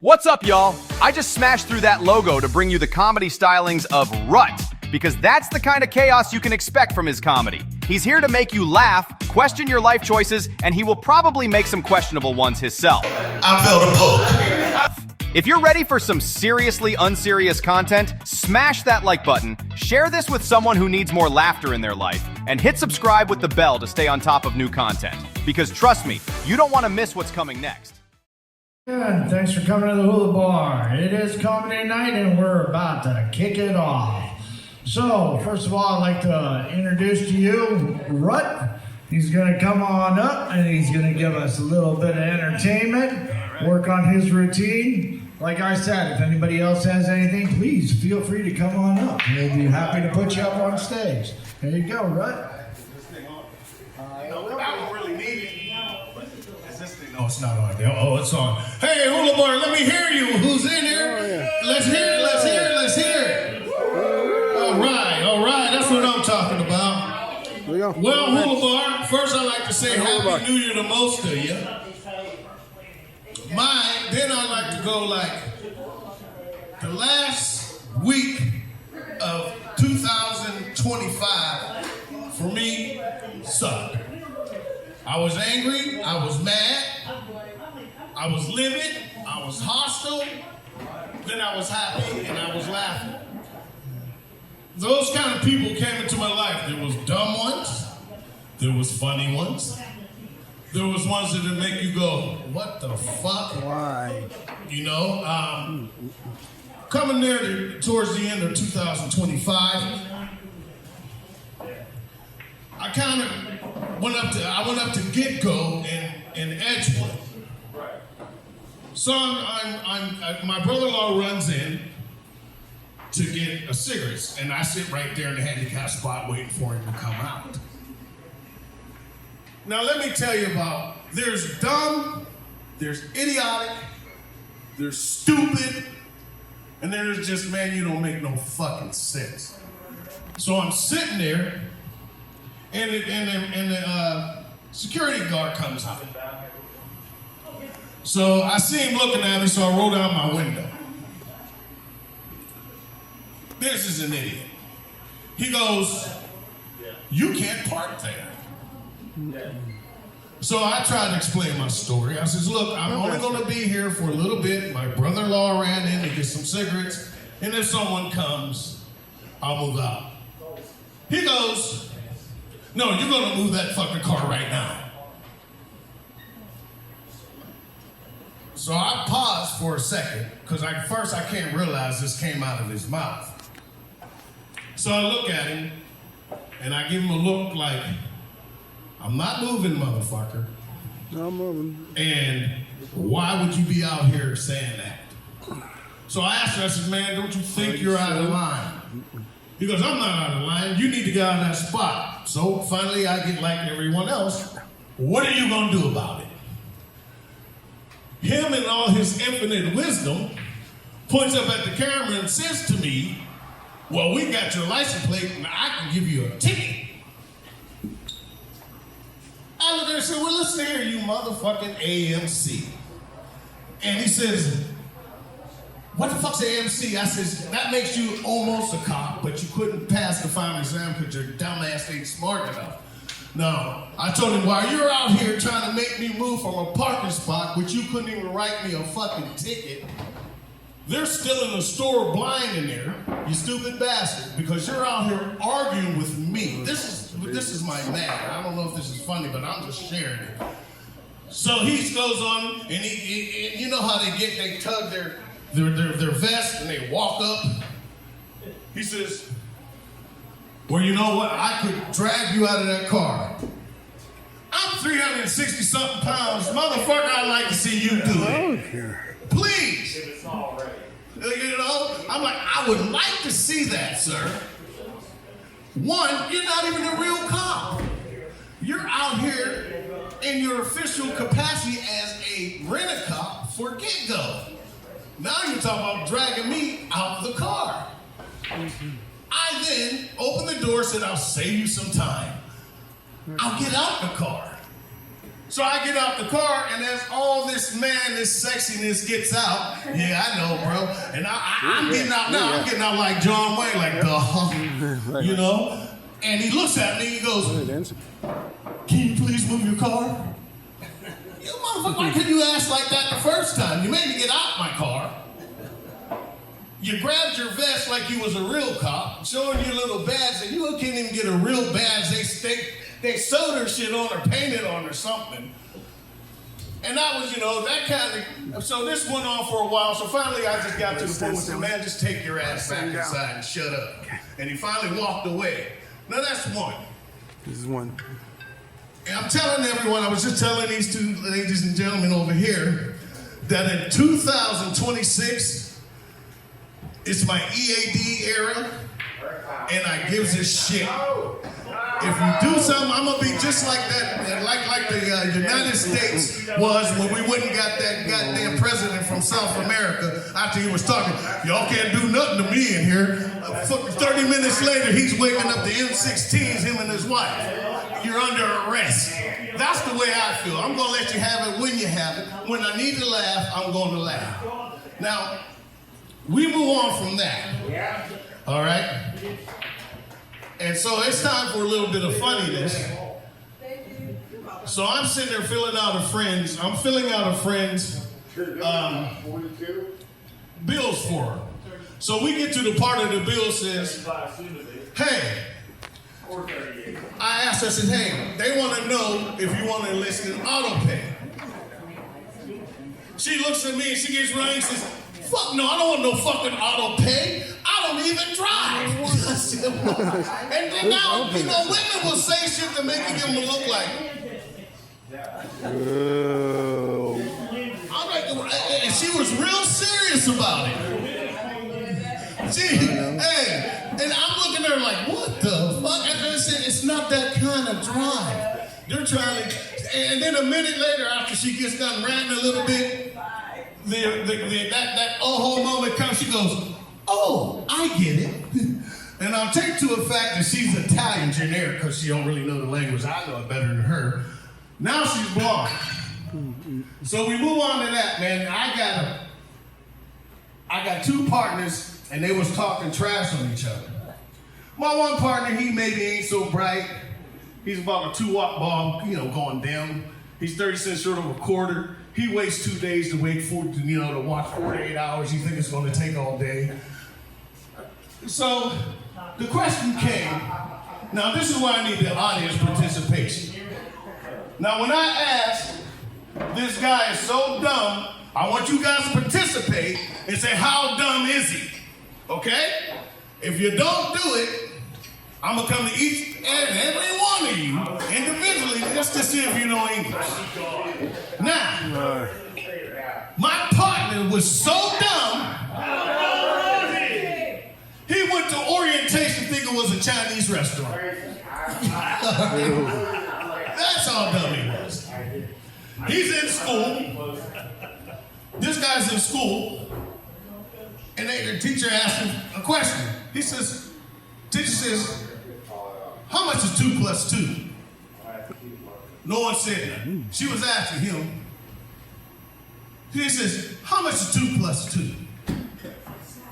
What's up, y'all? I just smashed through that logo to bring you the comedy stylings of Rutt, because that's the kind of chaos you can expect from his comedy. He's here to make you laugh, question your life choices, and he will probably make some questionable ones himself. I felt a poke. If you're ready for some seriously unserious content, smash that like button, share this with someone who needs more laughter in their life, and hit subscribe with the bell to stay on top of new content. Because trust me, you don't want to miss what's coming next. Good. Thanks for coming to the Hula Bar. It is comedy night and we're about to kick it off. So, first of all, I'd like to introduce to you Rutt. He's going to come on up and he's going to give us a little bit of entertainment, work on his routine. Like I said, if anybody else has anything, please feel free to come on up. We'll be happy to put you up on stage. There you go, Rutt. No, it's not on there. Oh, it's on. Hey, Hula Bar, let me hear you. Who's in here? Oh, yeah. Let's hear it, let's hear it, let's hear it. All right. That's what I'm talking about. Here we go. Well, Hula Bar, first I'd like to say Happy New Year to most of you. Then I'd like to go like the last week of 2025 for me sucked. I was angry, I was mad, I was livid, I was hostile, then I was happy and I was laughing. Those kind of people came into my life. There was dumb ones, there was funny ones, there was ones that would make you go, what the fuck? Why? You know, coming there towards the end of 2025, I kind of went up to Get-Go in Edgewood. So my brother-in-law runs in to get a cigarettes, and I sit right there in the handicap spot waiting for him to come out. Now let me tell you about, there's dumb, there's idiotic, there's stupid, and there's just, man, you don't make no fucking sense. So I'm sitting there, and the security guard comes out. So I see him looking at me, so I roll down my window. This is an idiot. He goes, you can't park there. So I tried to explain my story. I says, look, I'm only gonna be here for a little bit. My brother-in-law ran in to get some cigarettes, and if someone comes, I'll move out. He goes, no, you're gonna move that fucking car right now. So I paused for a second, because first I can't realize this came out of his mouth. So I look at him, and I give him a look like, I'm not moving, motherfucker. No, I'm moving. And why would you be out here saying that? So I asked her, I said, man, don't you think you're out of line? He goes, I'm not out of line. You need to get out of that spot. So finally I get like everyone else. What are you gonna do about it? Him in all his infinite wisdom points up at the camera and says to me, well, we got your license plate and I can give you a ticket. I look at her and said, well, listen here, you motherfucking AMC. And he says, what the fuck's AMC? I says, that makes you almost a cop, but you couldn't pass the final exam because your dumbass ain't smart enough. No, I told him, while you're out here trying to make me move from a parking spot, which you couldn't even write me a fucking ticket, they're still in the store blind in there, you stupid bastard, because you're out here arguing with me. This is my man. I don't know if this is funny, but I'm just sharing it. So he goes on, and he you know how they tug their vest and they walk up. He says, well, you know what? I could drag you out of that car. I'm 360 something pounds. Motherfucker, I'd like to see you do it. Please. If it's all right. You know, I'm like, I would like to see that, sir. One, you're not even a real cop. You're out here in your official capacity as a rent-a-cop for Get-Go. Now you're talking about dragging me out of the car. I then opened the door, said, I'll save you some time. I'll get out the car. So I get out the car, and as all this sexiness gets out, yeah, I know, bro. And I'm getting out now. I'm getting out like John Wayne, like you know. And he looks at me, he goes, "Can you please move your car?" You motherfucker, why couldn't you ask like that the first time? You made me get out my car. You grabbed your vest like you was a real cop, showing your little badge, and you can't even get a real badge. They sewed her shit on or painted on or something. And that was, that kind of, so this went on for a while. So finally I just got to the point where I said, man, just take your ass back inside and shut up. And he finally walked away. Now that's one. This is one. And I'm telling everyone, I was just telling these two ladies and gentlemen over here that in 2026, it's my EAD era, and I gives a shit. If you do something, I'm gonna be just like that, like the United States was when we went and got that goddamn president from South America after he was talking. Y'all can't do nothing to me in here. 30 minutes later, he's waking up the M16s, him and his wife. You're under arrest. That's the way I feel. I'm gonna let you have it when you have it. When I need to laugh, I'm gonna laugh. Now, we move on from that. All right? And so it's time for a little bit of funniness. So I'm sitting there filling out a friend's bills for her. So we get to the part of the bill says, hey, I asked her, I said, hey, they want to know if you want to enlist in auto pay. She looks at me and she gets running and says, fuck no, I don't want no fucking auto pay. I don't even drive. And then now, women will say shit to make you give them a look like. I'm like, and she was real serious about it. And I'm looking at her like, what the fuck? And I said, it's not that kind of drive. They're trying to, and then a minute later, after she gets done ranting a little bit, that oh moment comes, she goes, oh, I get it. And I'll take to a fact that she's Italian generic because she don't really know the language. I know it better than her. Now she's blonde. So we move on to that, man. I got two partners and they was talking trash on each other. My one partner, he maybe ain't so bright. He's about a 2-watt bulb, going down. He's 30 cents short of a quarter. He waits 2 days to wait for, to watch 48 hours. You think it's going to take all day. So the question came. Now this is why I need the audience participation. Now when I asked, this guy is so dumb, I want you guys to participate and say, how dumb is he? Okay? If you don't do it, I'm going to come to each and every one of you individually just to see if you know English. Now, my partner was so dumb, he went to orientation thinking it was a Chinese restaurant. That's how dumb he was. He's in school. This guy's in school. And the teacher asked him a question. Teacher says, how much is 2 plus 2? No one said nothing. She was asking him. He says, how much is 2 plus 2?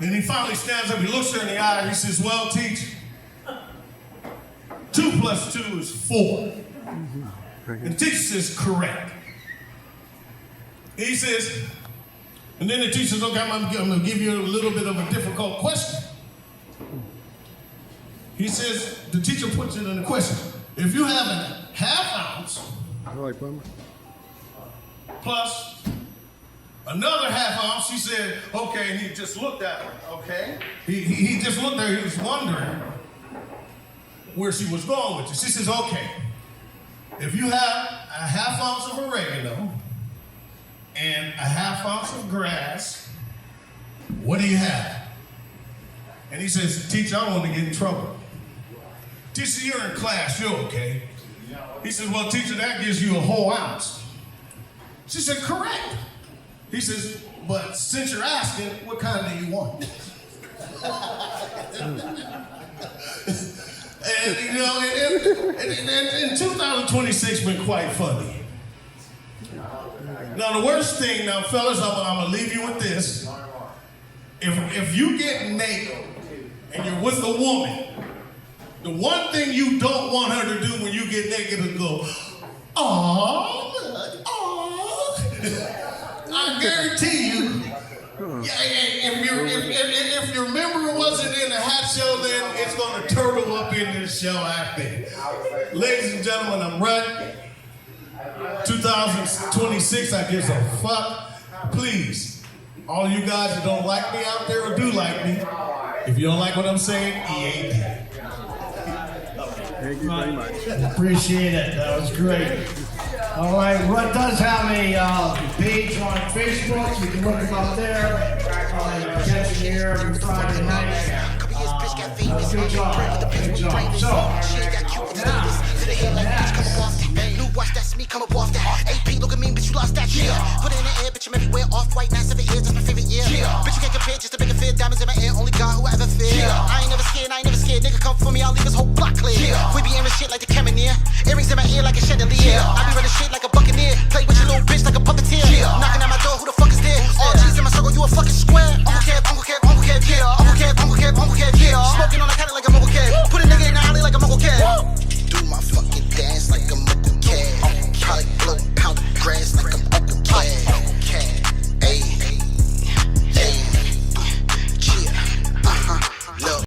And he finally stands up, he looks her in the eye, and he says, well, teacher, 2 plus 2 is 4. And the teacher says, correct. And he says, and then the teacher says, okay, I'm going to give you a little bit of a difficult question. He says, the teacher puts it in the question. If you have a ½ ounce plus another ½ ounce, he said, okay, and he just looked at her, okay? He just looked at her, he was wondering where she was going with it. She says, okay, if you have a ½ ounce of oregano and a ½ ounce of grass, what do you have? And he says, teacher, I don't want to get in trouble. Teacher, you're in class, you're okay. He says, well, teacher, that gives you a whole ounce. She said, correct. He says, but since you're asking, what kind do you want? And 2026 been quite funny. Now the worst thing, now fellas, I'm gonna leave you with this. If you get naked and you're with a woman, the one thing you don't want her to do when you get naked is go, "Aww, aww." I guarantee you, if your member wasn't in the hot shell, then it's gonna turtle up in this shell after. Ladies and gentlemen, I'm Rutt. 2026, I give a fuck. Please, all you guys that don't like me out there or do like me, if you don't like what I'm saying, EAD. Thank you very much. Appreciate it. That was great. All right, Rutt does have a page on Facebook. You can look him up there. Catch him here every Friday night. Good job. Good job. So, Watch that's me come up off that. AP, look at me, bitch, you lost that. Yeah. Put it in the air, bitch, I'm everywhere. Off white, 9, 7 ears, that's my favorite year. Yeah. Bitch, you can't compare just to make it fit. Diamonds in my ear, only God who ever fear. Yeah. I ain't never scared, Nigga come for me, I'll leave his whole block clear. Yeah. We be airing shit like the Carabinier. Earrings in my ear like a chandelier. Yeah. I be running shit like a buccaneer. Play with your little bitch like a puppeteer. Yeah. Knocking at my door, who the fuck is there? All G's in my circle, you a fucking square.